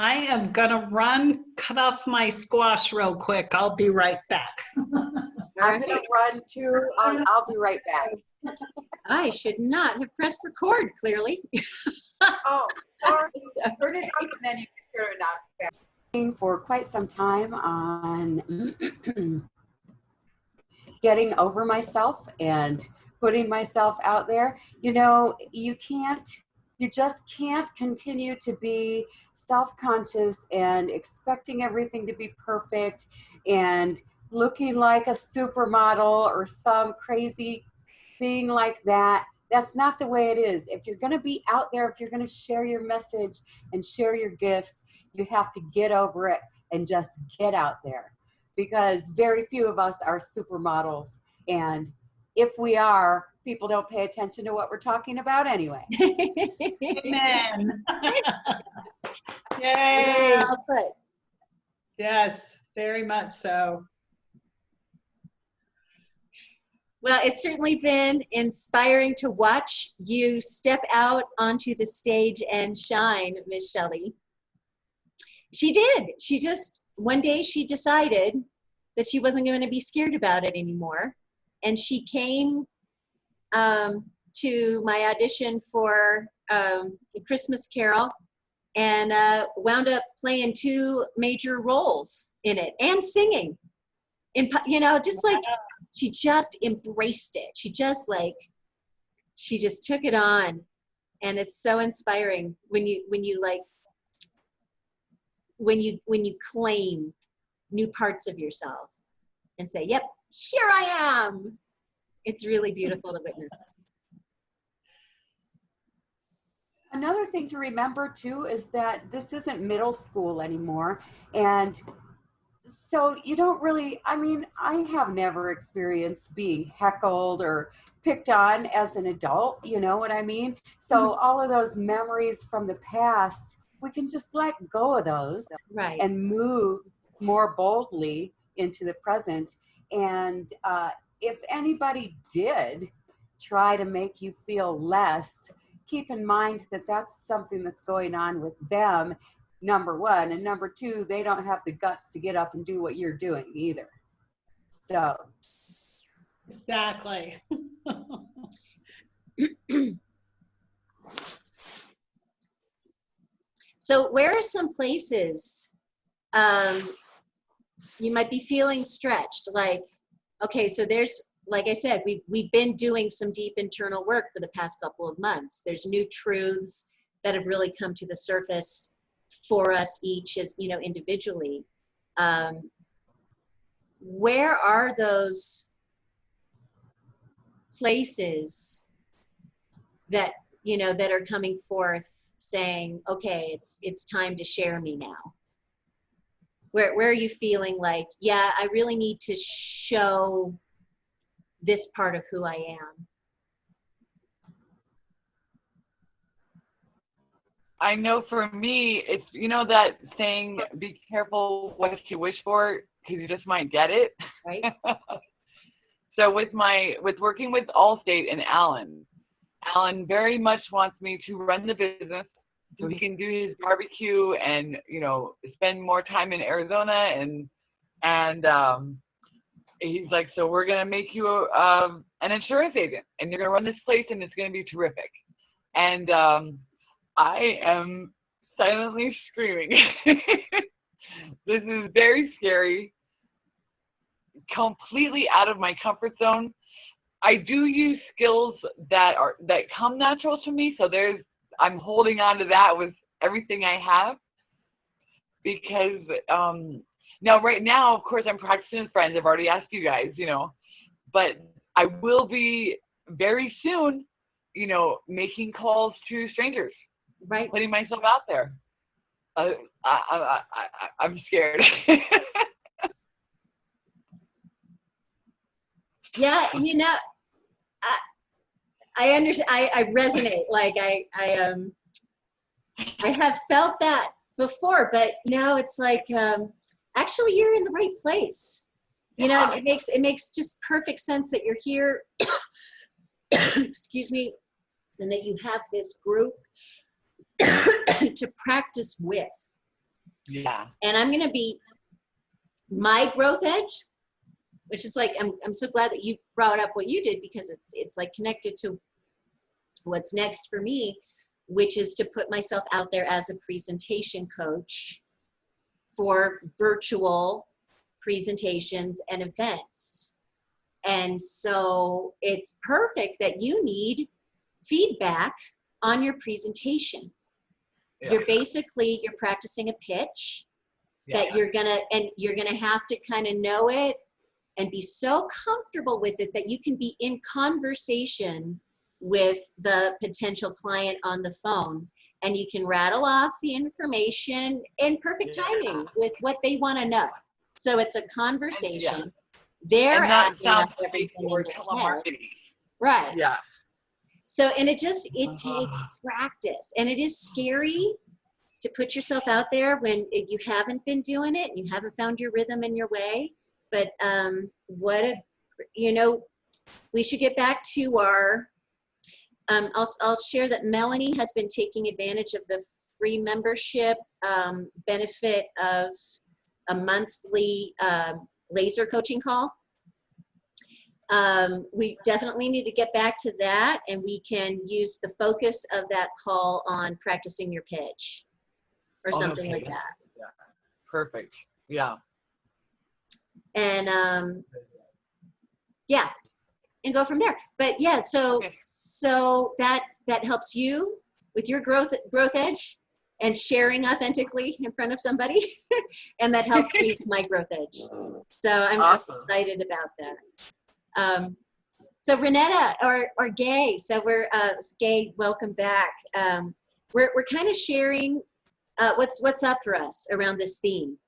I am gonna run, cut off my squash real quick. I'll be right back. I'm gonna run too. I'll be right back. I should not have pressed record, clearly. Oh, sorry. Turn it off and then you can turn it on. For quite some time on getting over myself and putting myself out there. You know, you just can't continue to be self-conscious and expecting everything to be perfect and looking like a supermodel or some crazy thing like that. That's not the way it is. If you're going to be out there, if you're going to share your message and share your gifts, you have to get over it and just get out there, because very few of us are supermodels. And if we are, people don't pay attention to what we're talking about anyway. Amen. Yay. Well put. Yes, very much so. Well, it's certainly been inspiring to watch you step out onto the stage and shine, Miss Shelley. She did. She just, one day she decided that she wasn't going to be scared about it anymore. And she came to my audition for the Christmas Carol and wound up playing 2 major roles in it and singing. You know, just like, she just embraced it. She just took it on. And it's so inspiring when you claim new parts of yourself and say, yep, here I am. It's really beautiful to witness. Another thing to remember too is that this isn't middle school anymore. And so you don't really, I mean, I have never experienced being heckled or picked on as an adult, you know what I mean? So all of those memories from the past, we can just let go of those, right, and move more boldly into the present. And if anybody did try to make you feel less, keep in mind that that's something that's going on with them, number one, and number two, they don't have the guts to get up and do what you're doing either. So exactly. So where are some places you might be feeling stretched? Like, okay, so there's, like I said, we've been doing some deep internal work for the past couple of months. There's new truths that have really come to the surface for us each, as you know, individually. Where are those places that, you know, that are coming forth saying, okay, it's time to share me now? Where are you feeling like, yeah, I really need to show this part of who I am? I know for me, it's, you know, that saying, be careful what you wish for, because you just might get it. Right. So with working with Allstate and Alan very much wants me to run the business so he can do his barbecue and, you know, spend more time in Arizona. And he's like, so we're going to make you an insurance agent, and you're going to run this place, and it's going to be terrific. And I am silently screaming. This is very scary, completely out of my comfort zone. I do use skills that come natural to me, so I'm holding on to that with everything I have, because now right now, of course, I'm practicing with friends. I've already asked you guys, you know, but I will be very soon, you know, making calls to strangers. Right. Putting myself out there. I'm scared. Yeah, you know, I understand. I resonate. Like I have felt that before, but now it's like, actually, you're in the right place. You know, it makes just perfect sense that you're here. Excuse me, and that you have this group to practice with. Yeah. And I'm going to be my growth edge, which is like, I'm so glad that you brought up what you did, because it's like connected to what's next for me, which is to put myself out there as a presentation coach for virtual presentations and events. And so it's perfect that you need feedback on your presentation. Yeah. You're practicing a pitch that you're gonna have to kind of know it and be so comfortable with it that you can be in conversation with the potential client on the phone, and you can rattle off the information in perfect timing with what they want to know. So it's a conversation. They're And not adding up sound everything in or their head. telemarketing. Right. Yeah. So, and it takes practice, and it is scary to put yourself out there when you haven't been doing it and you haven't found your rhythm and your way. But we should get back to our, I'll share that Melanie has been taking advantage of the free membership benefit of a monthly laser coaching call. We definitely need to get back to that, and we can use the focus of that call on practicing your pitch or something like that. Yeah. Perfect. Yeah. And yeah, and go from there. But yeah, so that helps you with your growth edge and sharing authentically in front of somebody, and that helps me with my growth edge. So I'm excited about that. So Renetta or Gay, so we're Gay, welcome back. We're kind of sharing what's up for us around this theme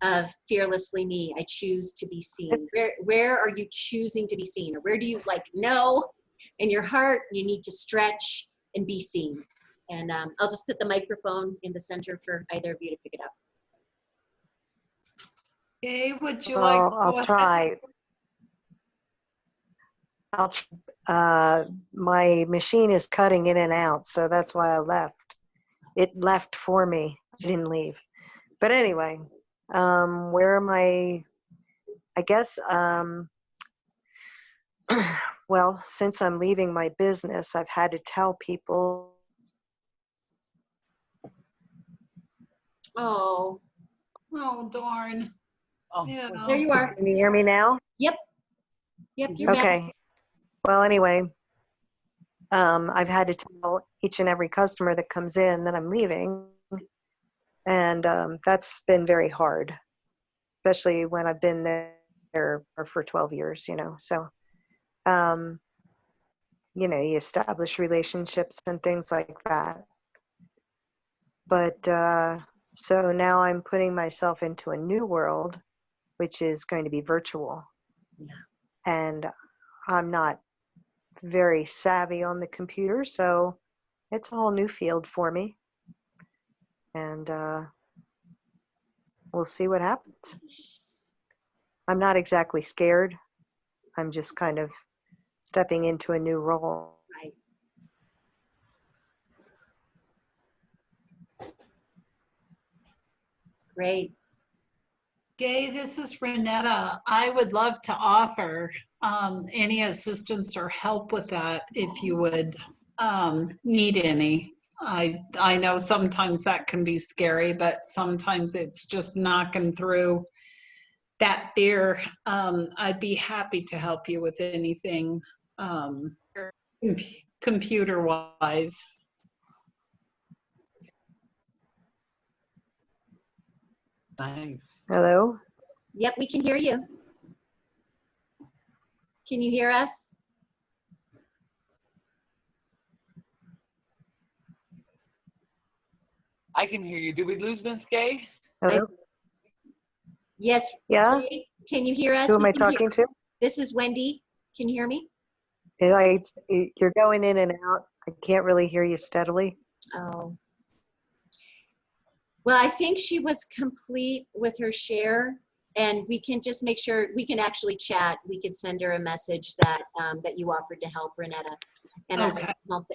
of fearlessly me. I choose to be seen. Where are you choosing to be seen, or where do you know in your heart you need to stretch and be seen? And I'll just put the microphone in the center for either of you to pick it up. Okay, would you like to go I'll ahead? try. My machine is cutting in and out, so that's why I left. It left for me. I didn't leave. But anyway, where am I guess, well, since I'm leaving my business, I've had to tell people. Oh, darn. Oh. Yeah. there you are. Can you hear me now? Yep, you're back. Okay. Well, anyway, I've had to tell each and every customer that comes in that I'm leaving. And that's been very hard, especially when I've been there for 12 years, So, you establish relationships and things like that. But so now I'm putting myself into a new world, which is going to be virtual. Yeah. And I'm not very savvy on the computer, so it's a whole new field for me. And we'll see what happens. I'm not exactly scared. I'm just kind of stepping into a new role. Right. Great. Gay, this is Renetta. I would love to offer any assistance or help with that if you would need any. I know sometimes that can be scary, but sometimes it's just knocking through that fear. I'd be happy to help you with anything computer-wise. Nice. Hello? Yep, we can hear you. Can you hear us? I can hear you. Did we lose Miss Gay? Hello? Yes. Yeah? Can you hear us? Who am I We can hear- talking to? This is Wendy. Can you hear me? You're going in and out. I can't really hear you steadily. Oh. Well, I think she was complete with her share, and we can just make sure we can actually chat. We could send her a message that that you offered to help Renetta, and Okay.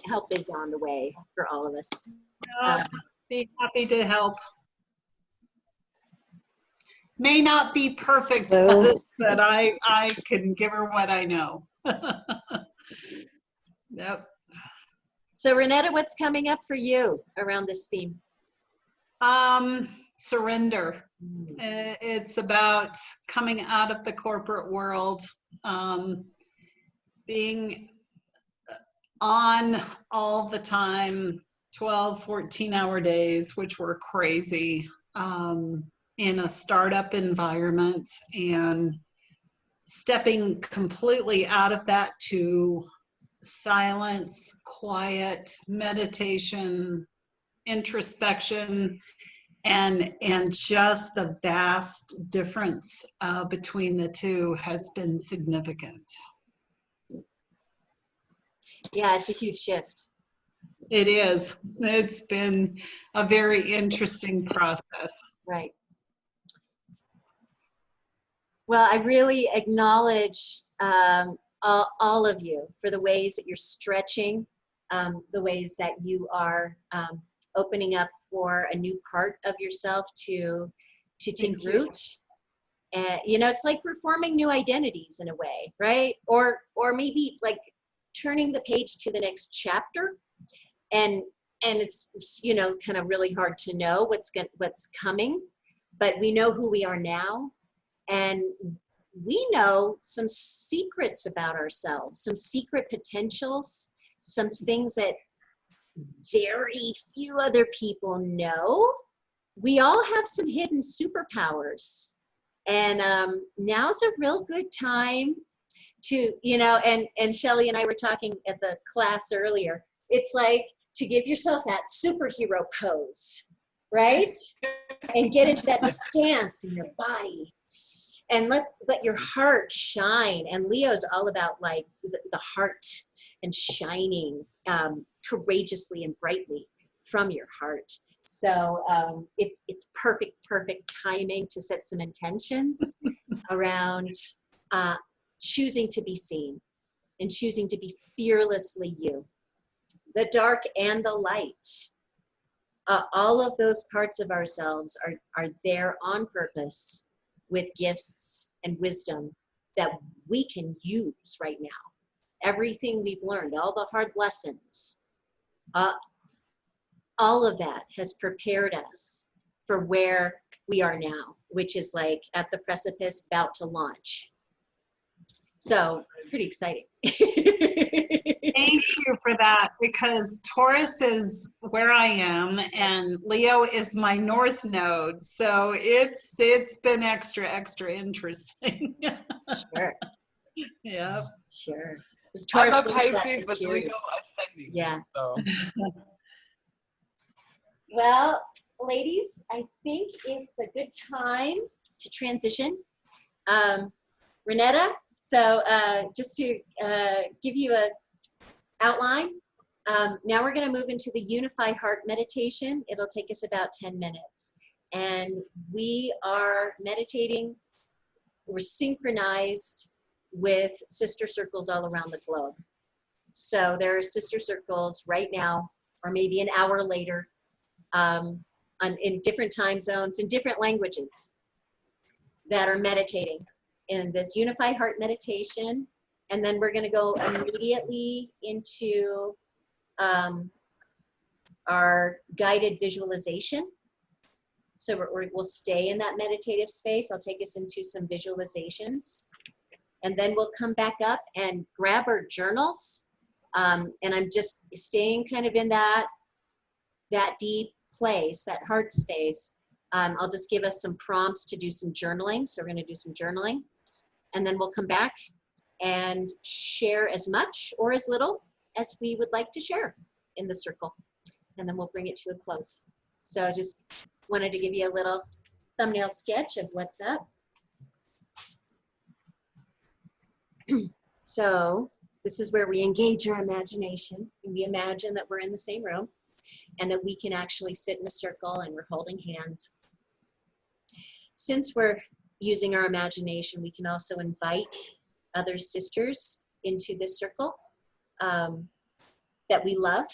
help is on the way for all of us. Be happy to help. may not be perfect, Hello. but I can give her what I know. Yep. So Renetta, what's coming up for you around this theme? Surrender. It's about coming out of the corporate world, being on all the time, 12, 14-hour days, which were crazy, in a startup environment, and stepping completely out of that to silence, quiet, meditation, introspection, and just the vast difference between the two has been significant. Yeah, it's a huge shift. It is. It's been a very interesting process. Right. Well, I really acknowledge all of you for the ways that you're stretching, the ways that you are opening up for a new part of yourself to take root. And you know, it's like we're forming new identities in a way, right? Or maybe like turning the page to the next chapter, and it's, you know, kind of really hard to know what's coming, but we know who we are now. And we know some secrets about ourselves, some secret potentials, some things that very few other people know. We all have some hidden superpowers. And now's a real good time to, you know, and Shelley and I were talking at the class earlier. It's like to give yourself that superhero pose, right? And get into that stance in your body. And let your heart shine. And Leo's all about like the heart and shining courageously and brightly from your heart. So it's perfect timing to set some intentions around choosing to be seen and choosing to be fearlessly you. The dark and the light. All of those parts of ourselves are there on purpose, with gifts and wisdom that we can use right now. Everything we've learned, all the hard lessons, all of that has prepared us for where we are now, which is like at the precipice, about to launch. So pretty exciting. Thank you for that, because Taurus is where I am and Leo is my north node. So it's been extra interesting. Sure. Yeah. Sure. I'm a Pisces, but Leo ascending. Yeah. So. Well, ladies, I think it's a good time to transition. Renetta, so just to give you a outline, now we're going to move into the Unify Heart meditation. It'll take us about 10 minutes. And we are meditating, we're synchronized with sister circles all around the globe. So there are sister circles right now, or maybe an hour later, in different time zones, in different languages, that are meditating in this Unify Heart meditation. And then we're going to go immediately into our guided visualization. So we'll stay in that meditative space. I'll take us into some visualizations. And then we'll come back up and grab our journals. And I'm just staying kind of in that deep place, that heart space. I'll just give us some prompts to do some journaling. So we're going to do some journaling. And then we'll come back and share as much or as little as we would like to share in the circle. And then we'll bring it to a close. So just wanted to give you a little thumbnail sketch of what's up. So this is where we engage our imagination, and we imagine that we're in the same room and that we can actually sit in a circle and we're holding hands. Since we're using our imagination, we can also invite other sisters into this circle that we love,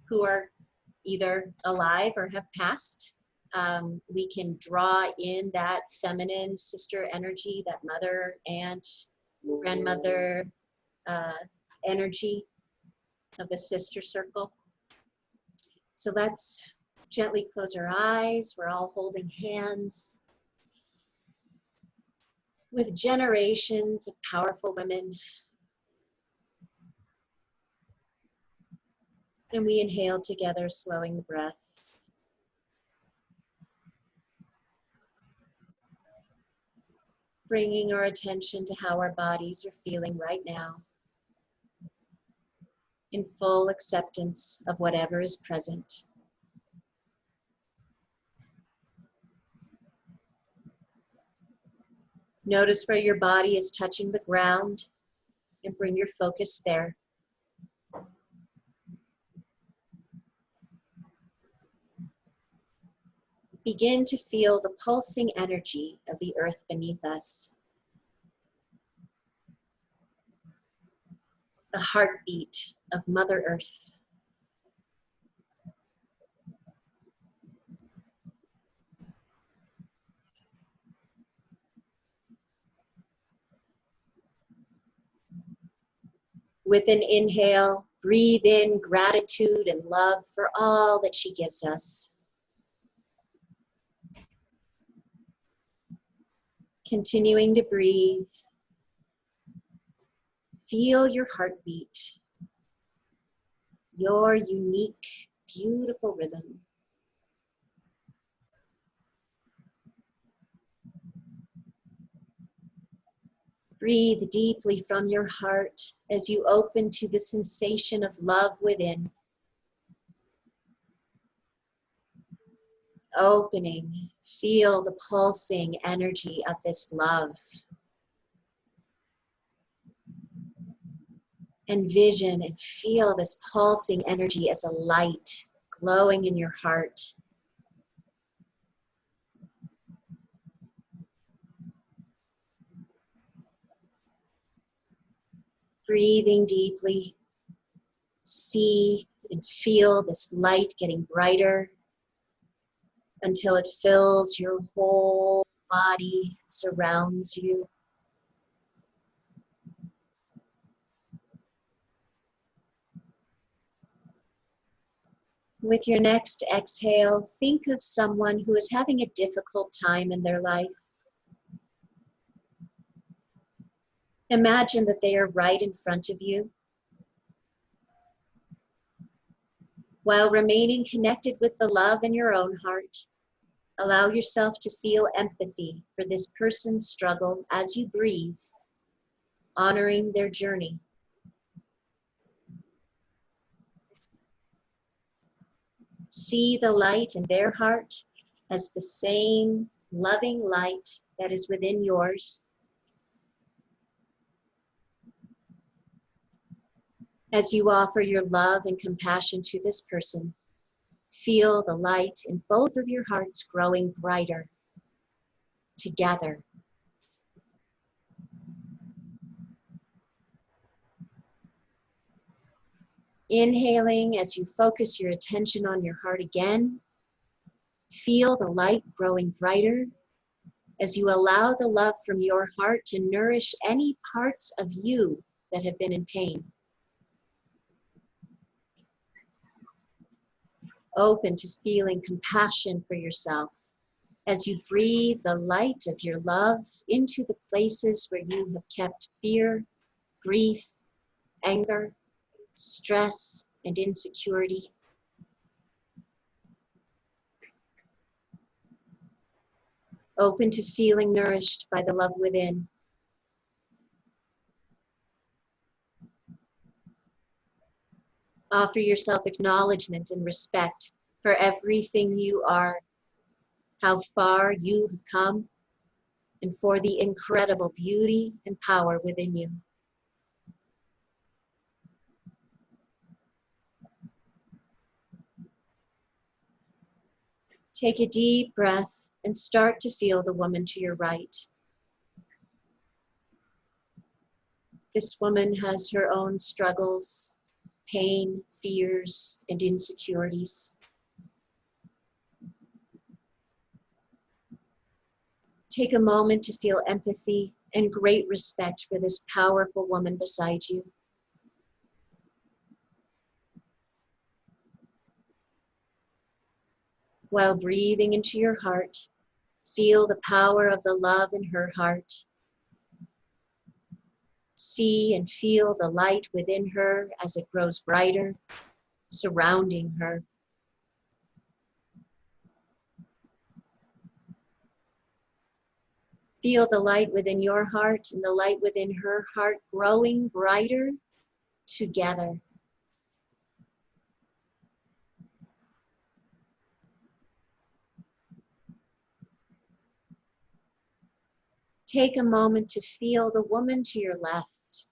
who are either alive or have passed. We can draw in that feminine sister energy, that mother, aunt, grandmother energy of the sister circle. So let's gently close our eyes. We're all holding hands with generations of powerful women. And we inhale together, slowing the breath. Bringing our attention to how our bodies are feeling right now, in full acceptance of whatever is present. Notice where your body is touching the ground and bring your focus there. Begin to feel the pulsing energy of the earth beneath us. The heartbeat of Mother Earth. With an inhale, breathe in gratitude and love for all that she gives us. Continuing to breathe, feel your heartbeat, your unique, beautiful rhythm. Breathe deeply from your heart as you open to the sensation of love within. Opening, feel the pulsing energy of this love. Envision and feel this pulsing energy as a light glowing in your heart. Breathing deeply, see and feel this light getting brighter until it fills your whole body, surrounds you. With your next exhale, think of someone who is having a difficult time in their life. Imagine that they are right in front of you. While remaining connected with the love in your own heart, allow yourself to feel empathy for this person's struggle as you breathe, honoring their journey. See the light in their heart as the same loving light that is within yours. As you offer your love and compassion to this person, feel the light in both of your hearts growing brighter together. Inhaling as you focus your attention on your heart again. Feel the light growing brighter as you allow the love from your heart to nourish any parts of you that have been in pain. Open to feeling compassion for yourself as you breathe the light of your love into the places where you have kept fear, grief, anger, stress, and insecurity. Open to feeling nourished by the love within. Offer yourself acknowledgement and respect for everything you are, how far you have come, and for the incredible beauty and power within you. Take a deep breath and start to feel the woman to your right. This woman has her own struggles, pain, fears, and insecurities. Take a moment to feel empathy and great respect for this powerful woman beside you. While breathing into your heart, feel the power of the love in her heart. See and feel the light within her as it grows brighter, surrounding her. Feel the light within your heart and the light within her heart growing brighter together. Take a moment to feel the woman to your left.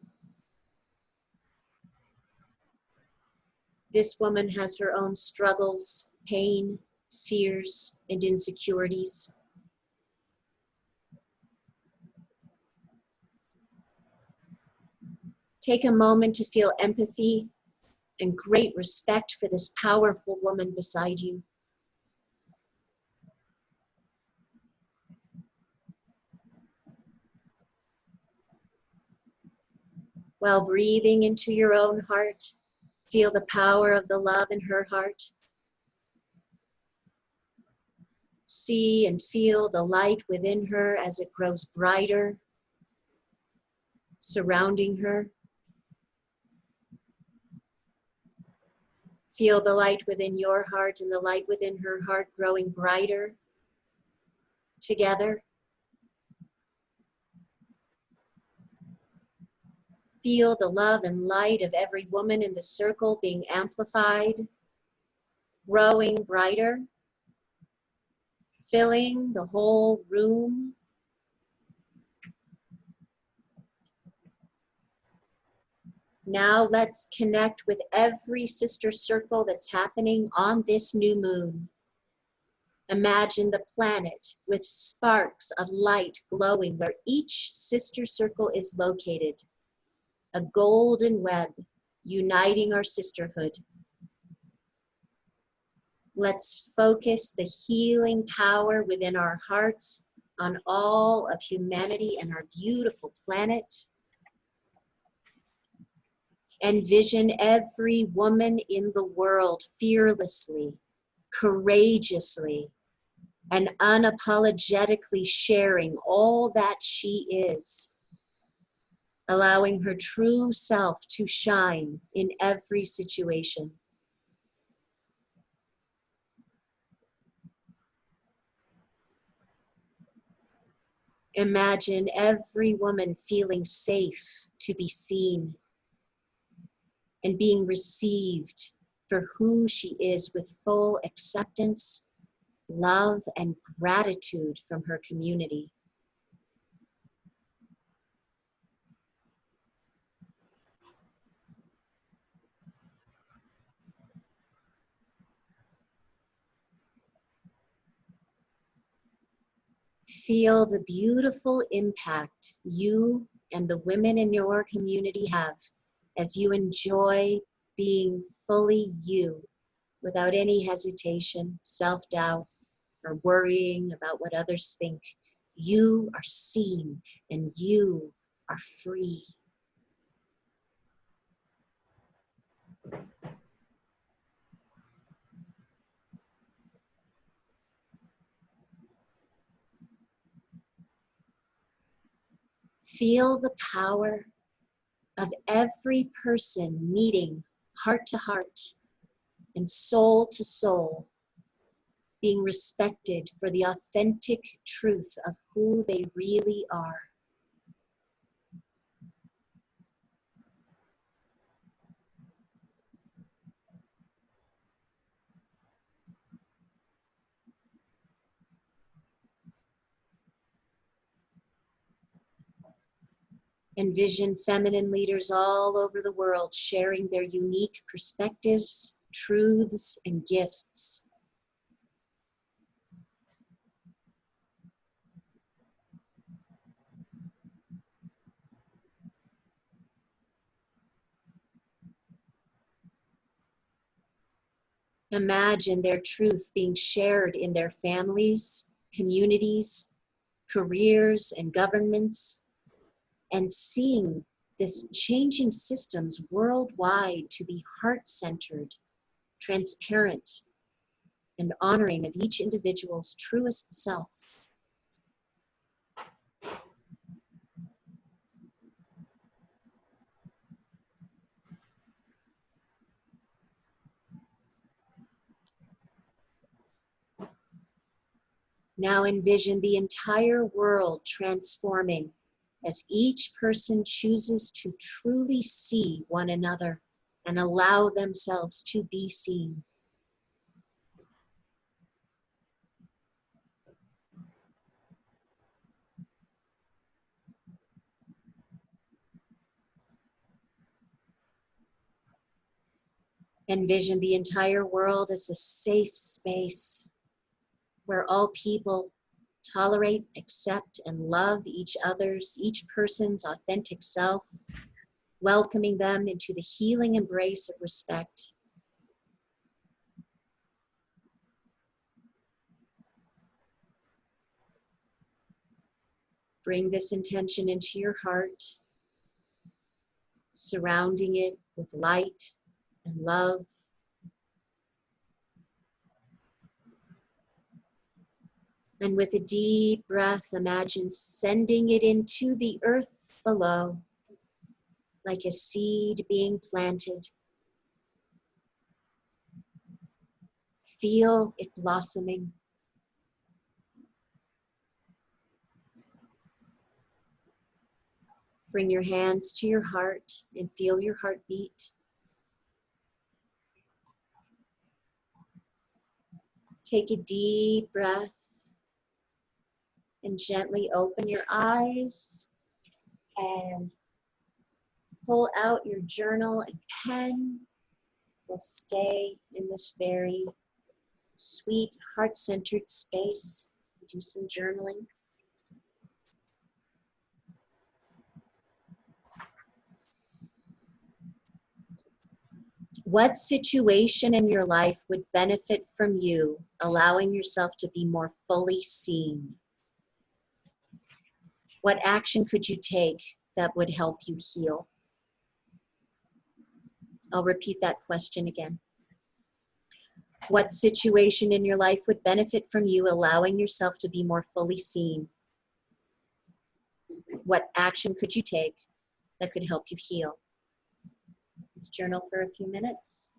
This woman has her own struggles, pain, fears, and insecurities. Take a moment to feel empathy and great respect for this powerful woman beside you. While breathing into your own heart, feel the power of the love in her heart. See and feel the light within her as it grows brighter, surrounding her. Feel the light within your heart and the light within her heart growing brighter together. Feel the love and light of every woman in the circle being amplified, growing brighter, filling the whole room. Now let's connect with every sister circle that's happening on this new moon. Imagine the planet with sparks of light glowing where each sister circle is located. A golden web uniting our sisterhood. Let's focus the healing power within our hearts on all of humanity and our beautiful planet. Envision every woman in the world fearlessly, courageously, and unapologetically sharing all that she is, allowing her true self to shine in every situation. Imagine every woman feeling safe to be seen and being received for who she is with full acceptance, love, and gratitude from her community. Feel the beautiful impact you and the women in your community have as you enjoy being fully you without any hesitation, self-doubt, or worrying about what others think. You are seen and you are free. Feel the power of every person meeting heart to heart and soul to soul, being respected for the authentic truth of who they really are. Envision feminine leaders all over the world sharing their unique perspectives, truths, and gifts. Imagine their truth being shared in their families, communities, careers, and governments, and seeing this changing systems worldwide to be heart-centered, transparent, and honoring of each individual's truest self. Now envision the entire world transforming as each person chooses to truly see one another and allow themselves to be seen. Envision the entire world as a safe space where all people tolerate, accept, and love each person's authentic self, welcoming them into the healing embrace of respect. Bring this intention into your heart, surrounding it with light and love. And with a deep breath, imagine sending it into the earth below, like a seed being planted. Feel it blossoming. Bring your hands to your heart and feel your heartbeat. Take a deep breath and gently open your eyes and pull out your journal and pen. We'll stay in this very sweet, heart-centered space. Do some journaling. What situation in your life would benefit from you allowing yourself to be more fully seen? What action could you take that would help you heal? I'll repeat that question again. What situation in your life would benefit from you allowing yourself to be more fully seen? What action could you take that could help you heal? Let's journal for a few minutes.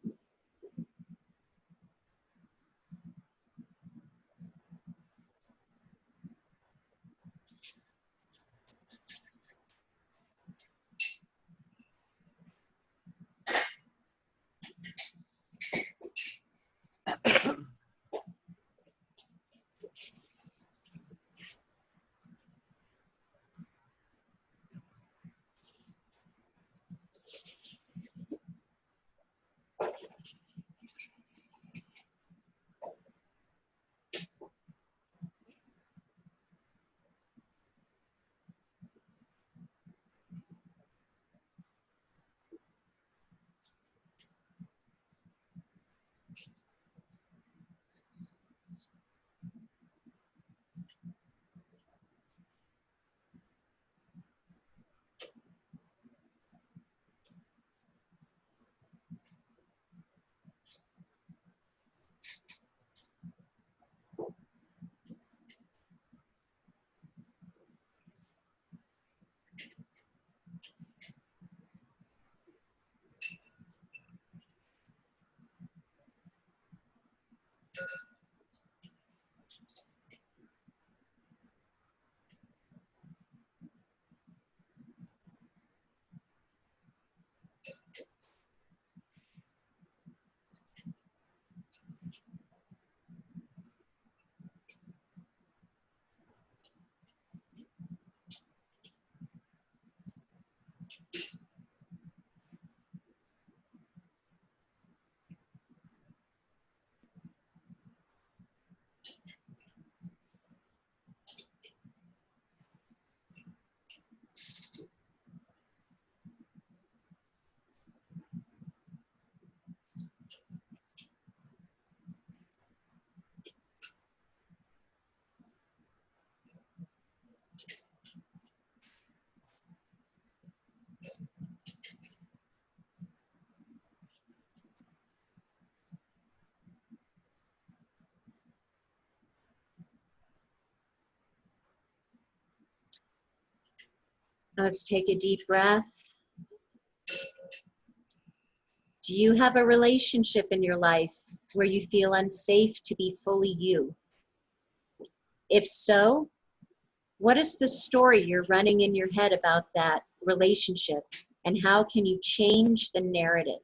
Let's take a deep breath. Do you have a relationship in your life where you feel unsafe to be fully you? If so, what is the story you're running in your head about that relationship, and how can you change the narrative?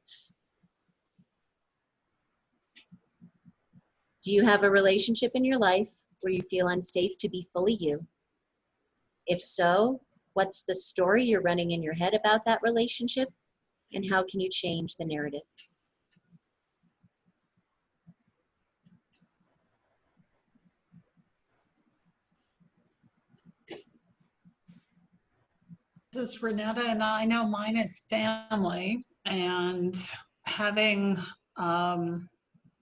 Do you have a relationship in your life where you feel unsafe to be fully you? If so, what's the story you're running in your head about that relationship, and how can you change the narrative? This is Renetta, and I know mine is family, and having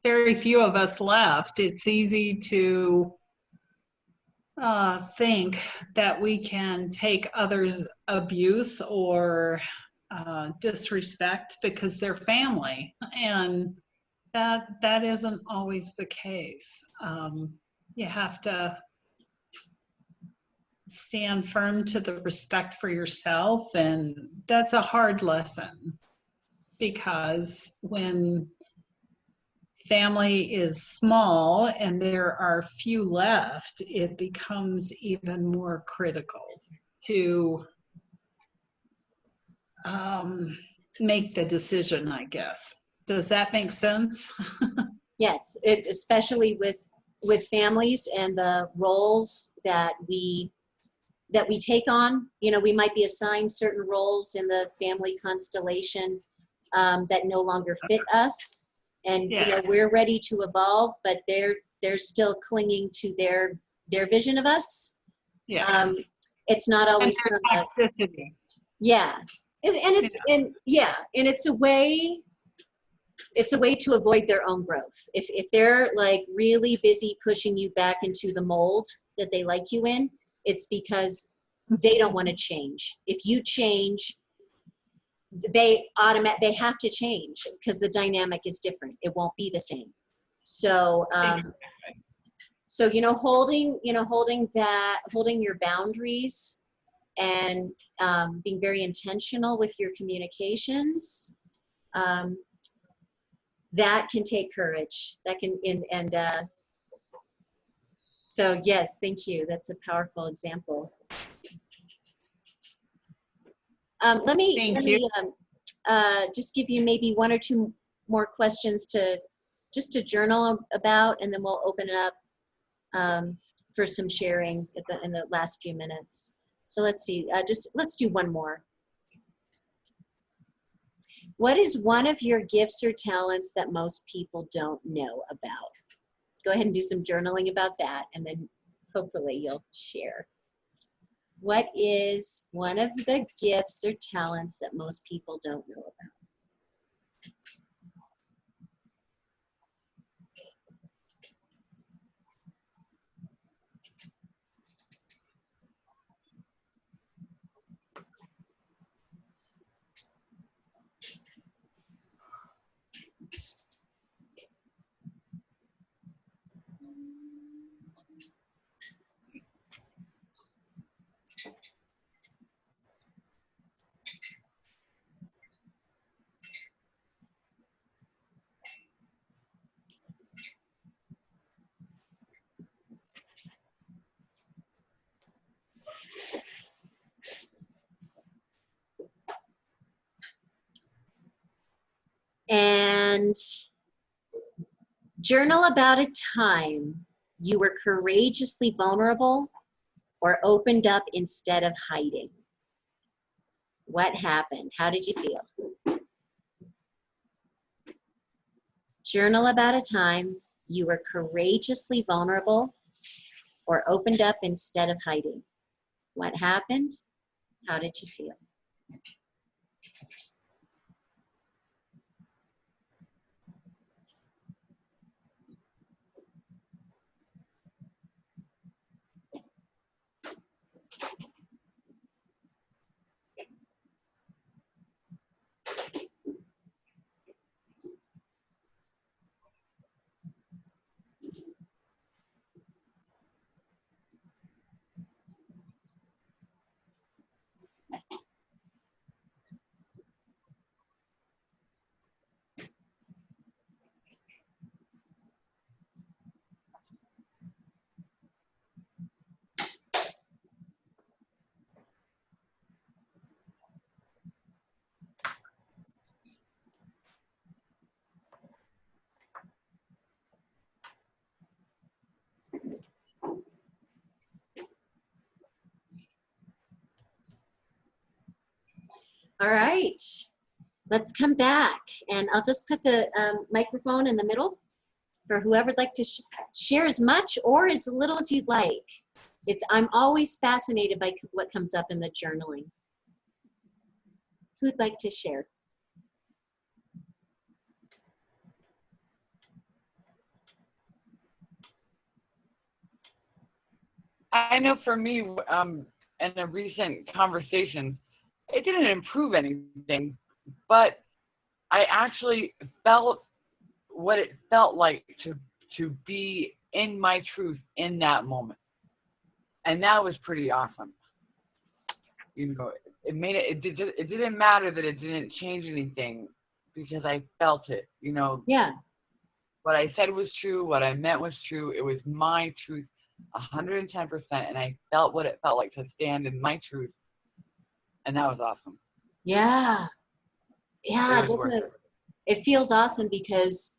very few of us left, it's easy to think that we can take others' abuse or disrespect because they're family, and that isn't always the case. You have to stand firm to the respect for yourself, and that's a hard lesson, because when family is small and there are few left, it becomes even more critical to make the decision, I guess. Does that make sense? Yes, especially with families and the roles that we take on. You know, we might be assigned certain roles in the family constellation that no longer fit us, and Yes. you know, we're ready to evolve, but they're still clinging to their vision of us. Yes. It's not And always there's from a, toxicity. yeah, and it's and yeah, and it's a way to avoid their own growth. If they're like really busy pushing you back into the mold that they like you in, it's because they don't want to change. If you change, they have to change, because the dynamic is different. It won't be the same. So so holding your boundaries, and being very intentional with your communications, that can take courage. That can so yes, thank you. That's a powerful example. Let me just give you maybe one or two more questions to journal about, and then we'll open it up for some sharing in the last few minutes. So let's see, let's do one more. What is one of your gifts or talents that most people don't know about? Go ahead and do some journaling about that, and then hopefully you'll share. What is one of the gifts or talents that most people don't know about? And journal about a time you were courageously vulnerable or opened up instead of hiding. What happened? How did you feel? Journal about a time you were courageously vulnerable or opened up instead of hiding. What happened? How did you feel? All right. Let's come back, and I'll just put the microphone in the middle for whoever would like to share as much or as little as you'd like. I'm always fascinated by what comes up in the journaling. Who'd like to share? I know for me, in a recent conversation, it didn't improve anything, but I actually felt what it felt like to be in my truth in that moment, and that was pretty awesome. You know, it didn't matter that it didn't change anything because I felt it. You know, Yeah. what I said was true, what I meant was true. It was my truth, 110%, and I felt what it felt like to stand in my truth, and that was awesome. Yeah. Yeah, doesn't it? It feels awesome because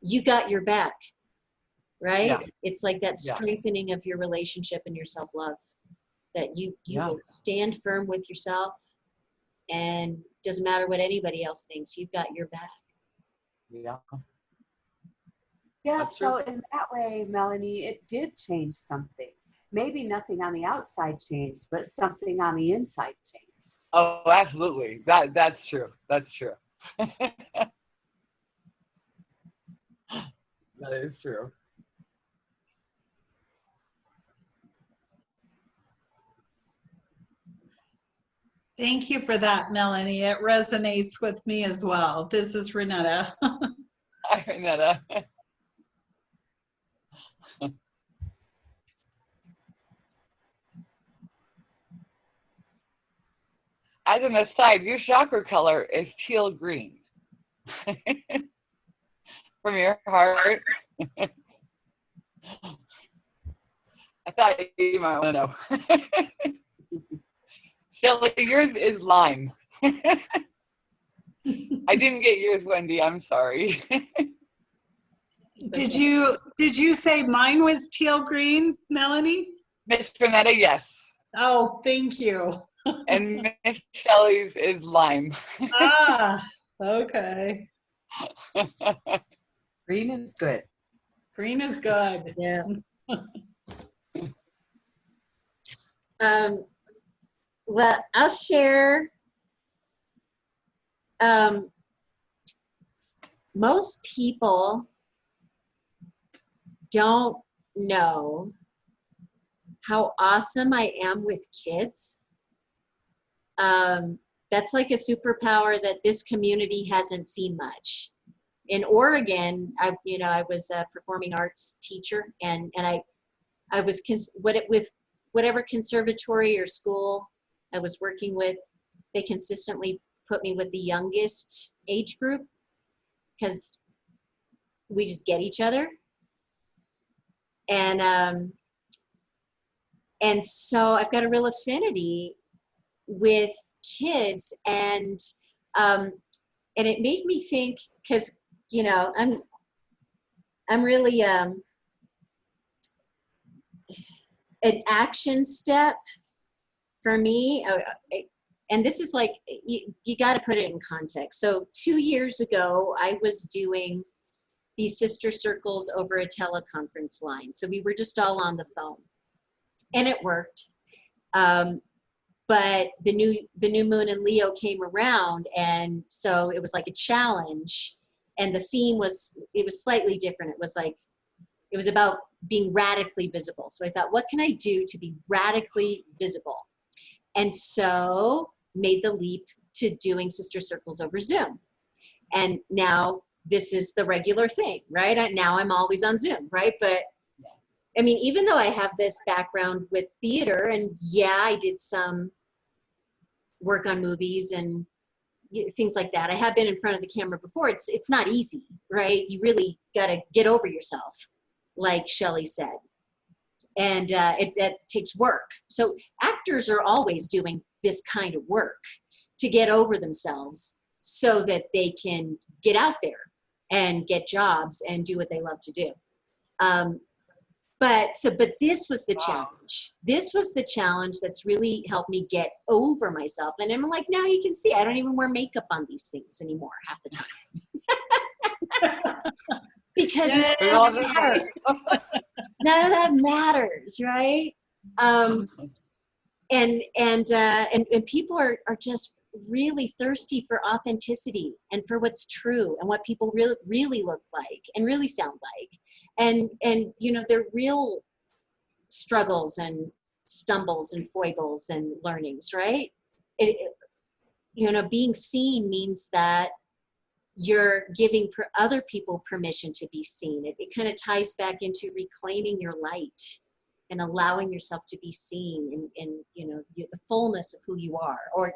you got your back, right? Yeah. It's like that Yeah. strengthening of your relationship and your self-love, that you Yeah. will stand firm with yourself, and doesn't matter what anybody else thinks, you've got your back. Yeah. Yeah, That's so true. in that way, Melanie, it did change something. Maybe nothing on the outside changed, but something on the inside changed. Oh, absolutely. That's true. That's true. That is true. Thank you for that, Melanie. It resonates with me as well. This is Renetta. Hi, Renetta. As an aside, your chakra color is teal green. From your heart. I thought you might want to know. Shelley, yours is lime. I didn't get yours, Wendy. I'm sorry. Did you say mine was teal green, Melanie? Miss Renetta, yes. Oh, thank you. And Miss Shelley's is lime. Ah, okay. Green is good. Green is good. Yeah. Well, I'll share. Most people don't know how awesome I am with kids. That's like a superpower that this community hasn't seen much. In Oregon, I was a performing arts teacher, and I was with whatever conservatory or school I was working with, they consistently put me with the youngest age group because we just get each other. And so I've got a real affinity with kids, and it made me think, because I'm really an action step for me, and this is like, you got to put it in context. So 2 years ago, I was doing these sister circles over a teleconference line. So we were just all on the phone, and it worked. But the new moon in Leo came around, and so it was like a challenge. And the theme was slightly different. It was about being radically visible. So I thought, what can I do to be radically visible? And so made the leap to doing sister circles over Zoom. And now this is the regular thing, right? Now I'm always on Zoom, right? But I mean, even though I have this background with theater, and yeah, I did some work on movies and things like that. I have been in front of the camera before. It's not easy, right? You really got to get over yourself, like Shelley said. And that takes work. So actors are always doing this kind of work to get over themselves so that they can get out there and get jobs and do what they love to do. But this was the challenge. This was the challenge that's really helped me get over myself. And I'm like, now you can see I don't even wear makeup on these things anymore half the time. Because none of that matters, right? And people are just really thirsty for authenticity and for what's true and what people really look like and really sound like, and their real struggles and stumbles and foibles and learnings, right? Being seen means that you're giving other people permission to be seen. It kind of ties back into reclaiming your light and allowing yourself to be seen in the fullness of who you are, or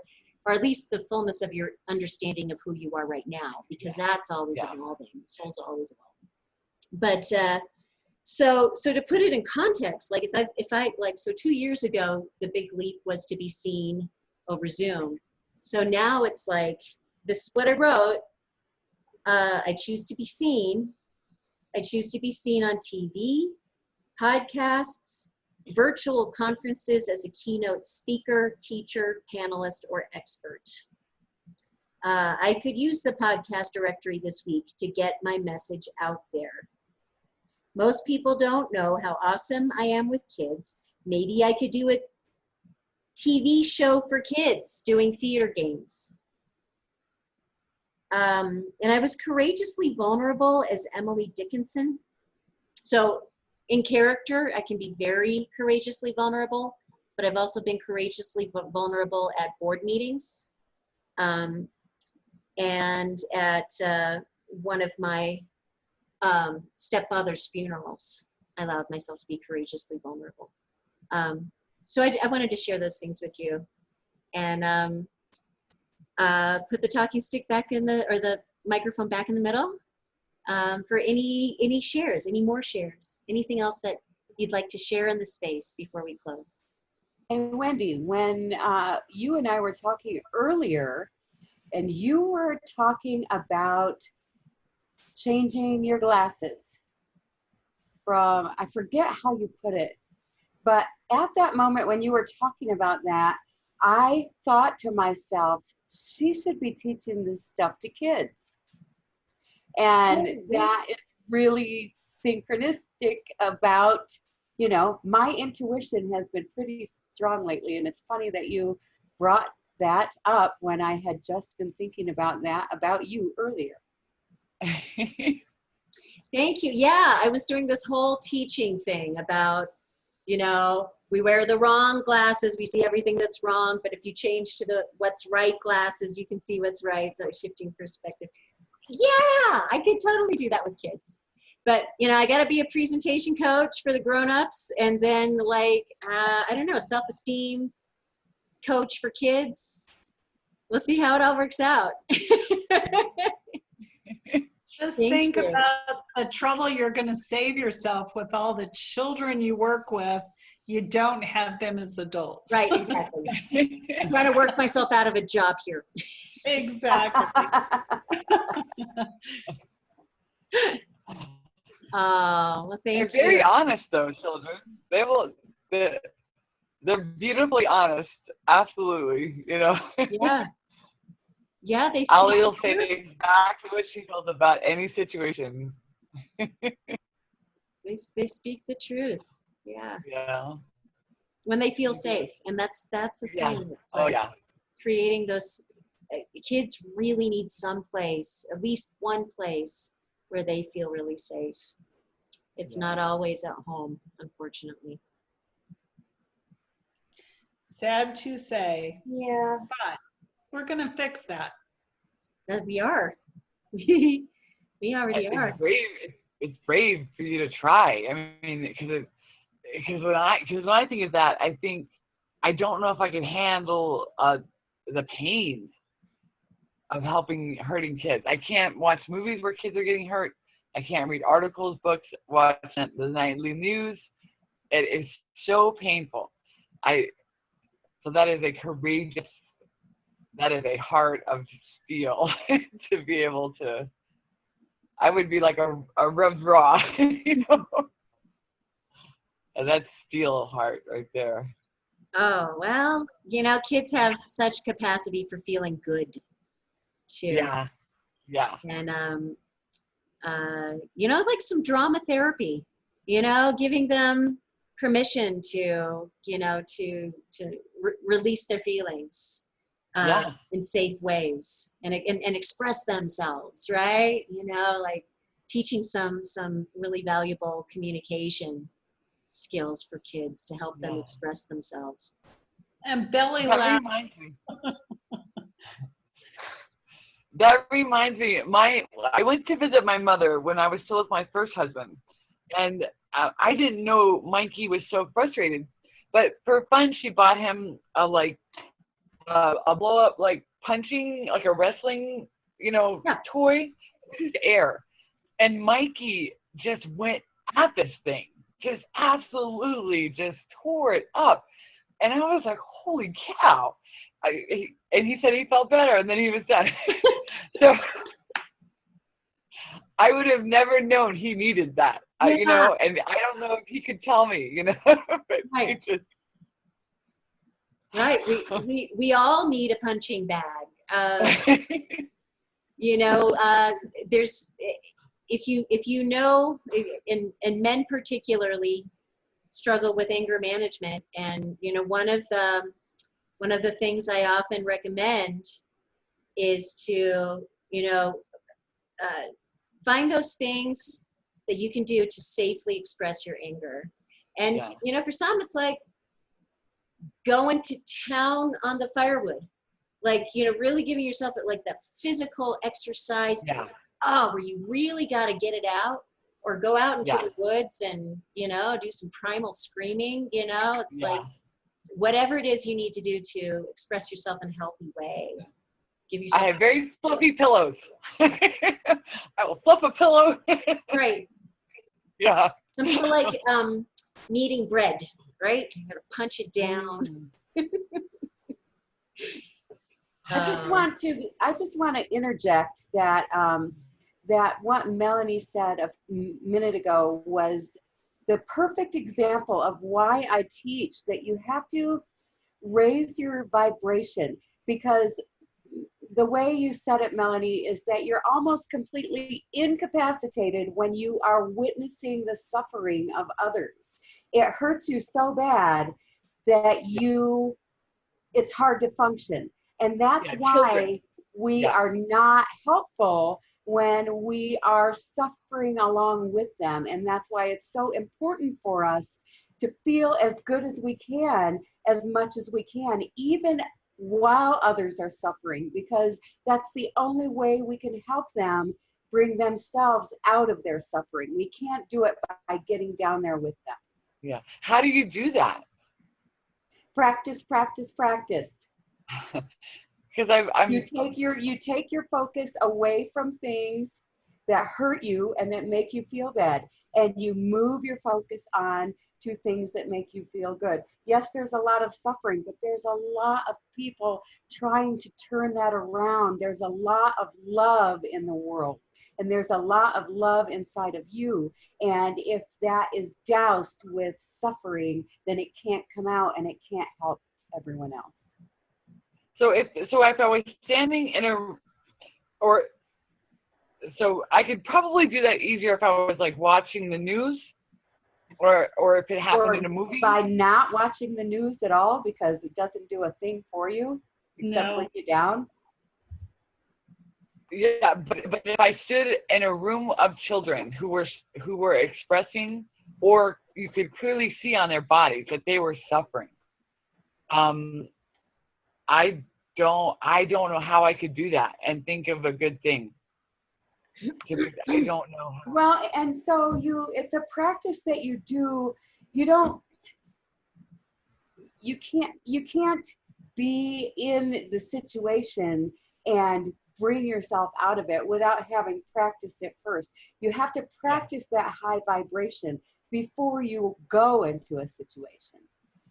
at least the fullness of your understanding of who you are right now, because that's always evolving. The soul's always evolving. But so to put it in context, like if I 2 years ago, the big leap was to be seen over Zoom. So now it's like, this is what I wrote. I choose to be seen. I choose to be seen on TV, podcasts, virtual conferences as a keynote speaker, teacher, panelist, or expert. I could use the podcast directory this week to get my message out there. Most people don't know how awesome I am with kids. Maybe I could do a TV show for kids doing theater games. And I was courageously vulnerable as Emily Dickinson. So in character, I can be very courageously vulnerable, but I've also been courageously vulnerable at board meetings, and at one of my stepfather's funerals. I allowed myself to be courageously vulnerable. So I wanted to share those things with you, and put the talking stick back the microphone back in the middle. For any shares, any more shares, anything else that you'd like to share in the space before we close. And Wendy, when you and I were talking earlier, and you were talking about changing your glasses from, I forget how you put it, but at that moment when you were talking about that, I thought to myself, she should be teaching this stuff to kids. And that is really synchronistic about, my intuition has been pretty strong lately. And it's funny that you brought that up when I had just been thinking about that, about you earlier. Thank you. Yeah, I was doing this whole teaching thing about, we wear the wrong glasses, we see everything that's wrong, but if you change to the what's right glasses, you can see what's right. So shifting perspective. Yeah, I could totally do that with kids. But, I got to be a presentation coach for the grown-ups, and then self-esteem coach for kids. We'll see how it all works out. Just think about the trouble you're going to save yourself with all the children you work with. You don't have them as adults. Right, exactly. I'm trying to work myself out of a job here. Exactly. Oh, well, thank you. They're very honest, though, children. They're beautifully honest. Absolutely, Yeah. Yeah, they speak Allie will say exactly what she feels about any situation. They speak the truth. Yeah. Yeah. When they feel safe, and that's the thing. It's like creating those. Kids really need some place, at least one place, where they feel really safe. It's not always at home, unfortunately. Sad to say. Yeah. But we're going to fix that. We are. We already are. It's brave for you to try. I mean, because when I think of that, I don't know if I can handle the pain of hurting kids. I can't watch movies where kids are getting hurt. I can't read articles, books, watch the nightly news. It is so painful. So that is a heart of steel to be able to. I would be like a rubbed raw, That's steel heart right there. Oh, well, kids have such capacity for feeling good too. Yeah. Yeah. And, it's like some drama therapy, giving them permission to, release their feelings Yeah. in safe ways and express themselves, right? Like teaching some really valuable communication skills for kids to help them Yeah. express themselves. And belly That laugh. reminds me. That reminds me. I went to visit my mother when I was still with my first husband, and I didn't know Mikey was so frustrated. But for fun, she bought him a blow up punching a wrestling Yeah. toy. This is air, and Mikey just went at this thing, just absolutely just tore it up, and I was like, holy cow! And he said he felt better, and then he was done. So I would have never known he needed that, Yeah. and I don't know if he could tell me, but Right. it just. Right. We all need a punching bag. There's, if you know, and men particularly struggle with anger management, and one of the things I often recommend is to find those things that you can do to safely express your anger. And Yeah. for some, it's like going to town on the firewood, really giving yourself like that physical exercise to, where you really got to get it out, or go out into the woods and do some primal screaming. It's like whatever it is you need to do to express yourself in a healthy way. Give yourself. I have very fluffy pillows. I will fluff a pillow. Right. Yeah. Some people like kneading bread, right? You gotta punch it down. I just want to interject that that what Melanie said a minute ago was the perfect example of why I teach that you have to raise your vibration, because the way you said it, Melanie, is that you're almost completely incapacitated when you are witnessing the suffering of others. It hurts you so bad that it's hard to function. And that's why we are not helpful when we are suffering along with them. And that's why it's so important for us to feel as good as we can, as much as we can, even while others are suffering, because that's the only way we can help them bring themselves out of their suffering. We can't do it by getting down there with them. Yeah. How do you do that? Practice, practice, practice. Because you take your focus away from things that hurt you and that make you feel bad, and you move your focus on to things that make you feel good. Yes, there's a lot of suffering, but there's a lot of people trying to turn that around. There's a lot of love in the world, and there's a lot of love inside of you. And if that is doused with suffering, then it can't come out and it can't help everyone else. So if I was standing so I could probably do that easier if I was watching the news, or if it happened in a movie. By not watching the news at all, because it doesn't do a thing for you except bring you down. Yeah, but if I stood in a room of children who were expressing, or you could clearly see on their bodies that they were suffering, I don't know how I could do that and think of a good thing. I don't know. Well, and so it's a practice that you do. You can't be in the situation and bring yourself out of it without having practiced it first. You have to practice that high vibration before you go into a situation.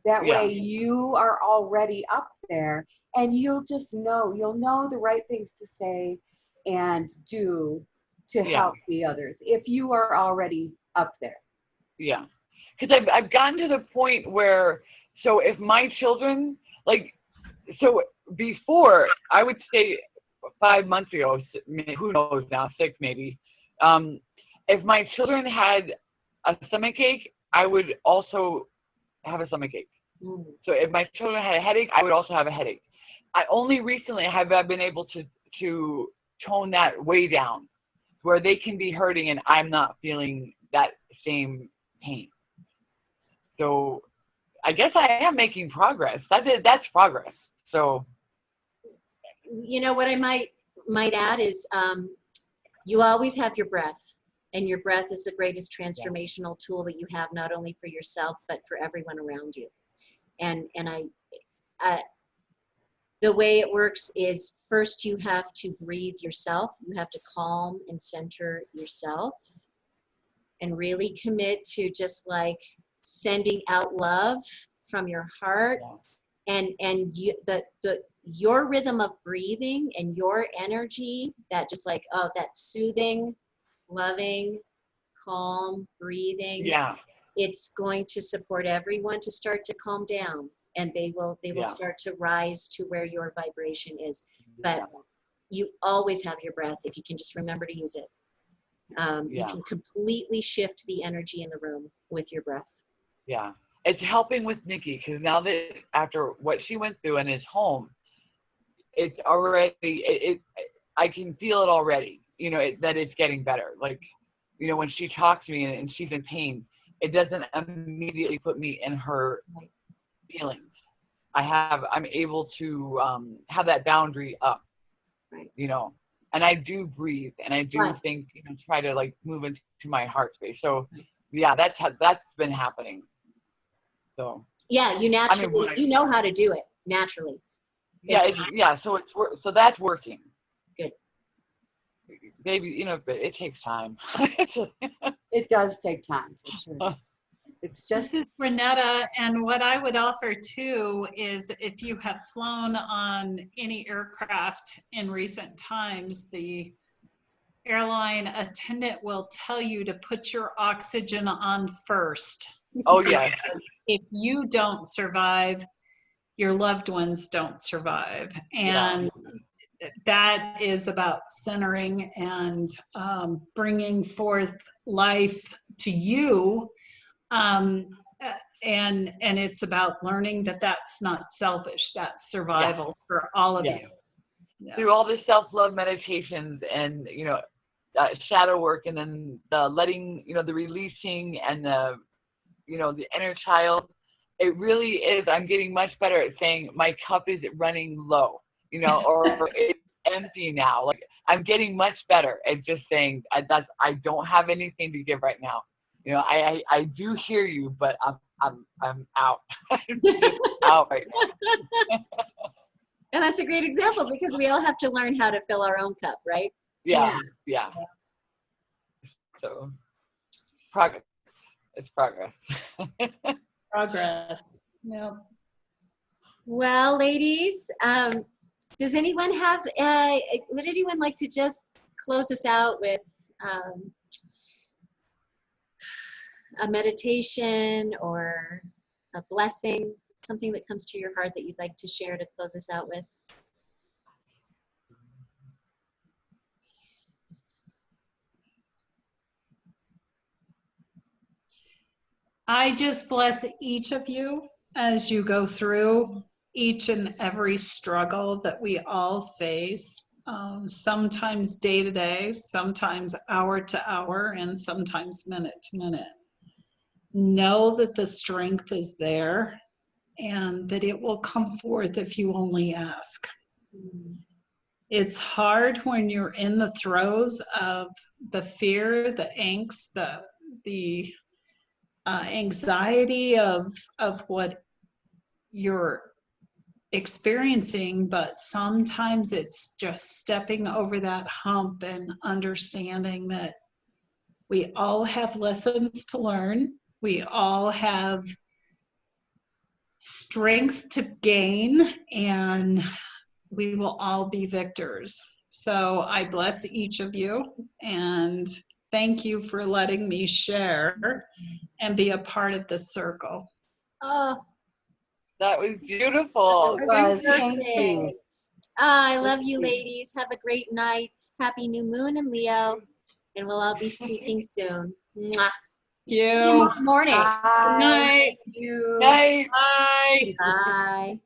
That way you are already up there, and you'll know the right things to say and do to help the others if you are already up there. Yeah. because I've gotten to the point where, so if my children, like, so before I would say 5 months ago, who knows now, 6 maybe, if my children had a stomachache, I would also have a stomachache. Mm. So if my children had a headache, I would also have a headache. I only recently have I been able to tone that way down, where they can be hurting and I'm not feeling that same pain. So I guess I am making progress. That's progress. So, You know what I might add is you always have your breath, and your breath is the greatest transformational tool that you have, not only for yourself but for everyone around you. And I the way it works is, first you have to breathe yourself. You have to calm and center yourself, and really commit to just like sending out love from your heart. And you, your rhythm of breathing and your energy, that just like, oh, that soothing, loving, calm breathing, yeah, it's going to support everyone to start to calm down, and they will start to rise to where your vibration is. But you always have your breath if you can just remember to use it. You can completely shift the energy in the room with your breath. Yeah. It's helping with Nikki, because now that after what she went through and is home, it's already, I can feel it already, you know, that it's getting better. Like, you know, when she talks to me and she's in pain, it doesn't immediately put me in her feelings. I'm able to have that boundary up, you know, and I do breathe, and I do think, you know, try to like move into my heart space. So yeah, that's been happening. So yeah, you naturally, you know how to do it naturally. So that's working. Good. Maybe, you know, but it takes time. It does take time, for sure. It's just. This is Renetta, and what I would offer too is, if you have flown on any aircraft in recent times, the airline attendant will tell you to put your oxygen on first. Oh yeah. Because if you don't survive, your loved ones don't survive. And that is about centering and bringing forth life to you. And it's about learning that that's not selfish, that's survival for all of you. Yeah. Through all the self-love meditations and, you know, shadow work, and then the letting, you know, the releasing and the, you know, the inner child, it really is. I'm getting much better at saying my cup is running low, you know, or it's empty now. Like, I'm getting much better at just saying I don't have anything to give right now. You know, I do hear you, but I'm out. I'm just out right now. And that's a great example, because we all have to learn how to fill our own cup, right? Yeah. So progress. It's progress. Progress. Yeah. Well, ladies, does anyone have, would anyone like to just close us out with a meditation or a blessing, something that comes to your heart that you'd like to share to close us out with? I just bless each of you as you go through each and every struggle that we all face, sometimes day to day, sometimes hour to hour, and sometimes minute to minute. Know that the strength is there and that it will come forth if you only ask. It's hard when you're in the throes of the fear, the angst, the anxiety of what you're experiencing, but sometimes it's just stepping over that hump and understanding that we all have lessons to learn. We all have strength to gain, and we will all be victors. So I bless each of you, and Thank you for letting me share and be a part of the circle. Oh, That was beautiful. It was. perfect. Thank you. I love you, ladies. Have a great night. Happy new moon in Leo. And we'll all be speaking soon. Mwah. See you You. tomorrow morning. Bye. Night. Thank you. Night. Bye. Bye.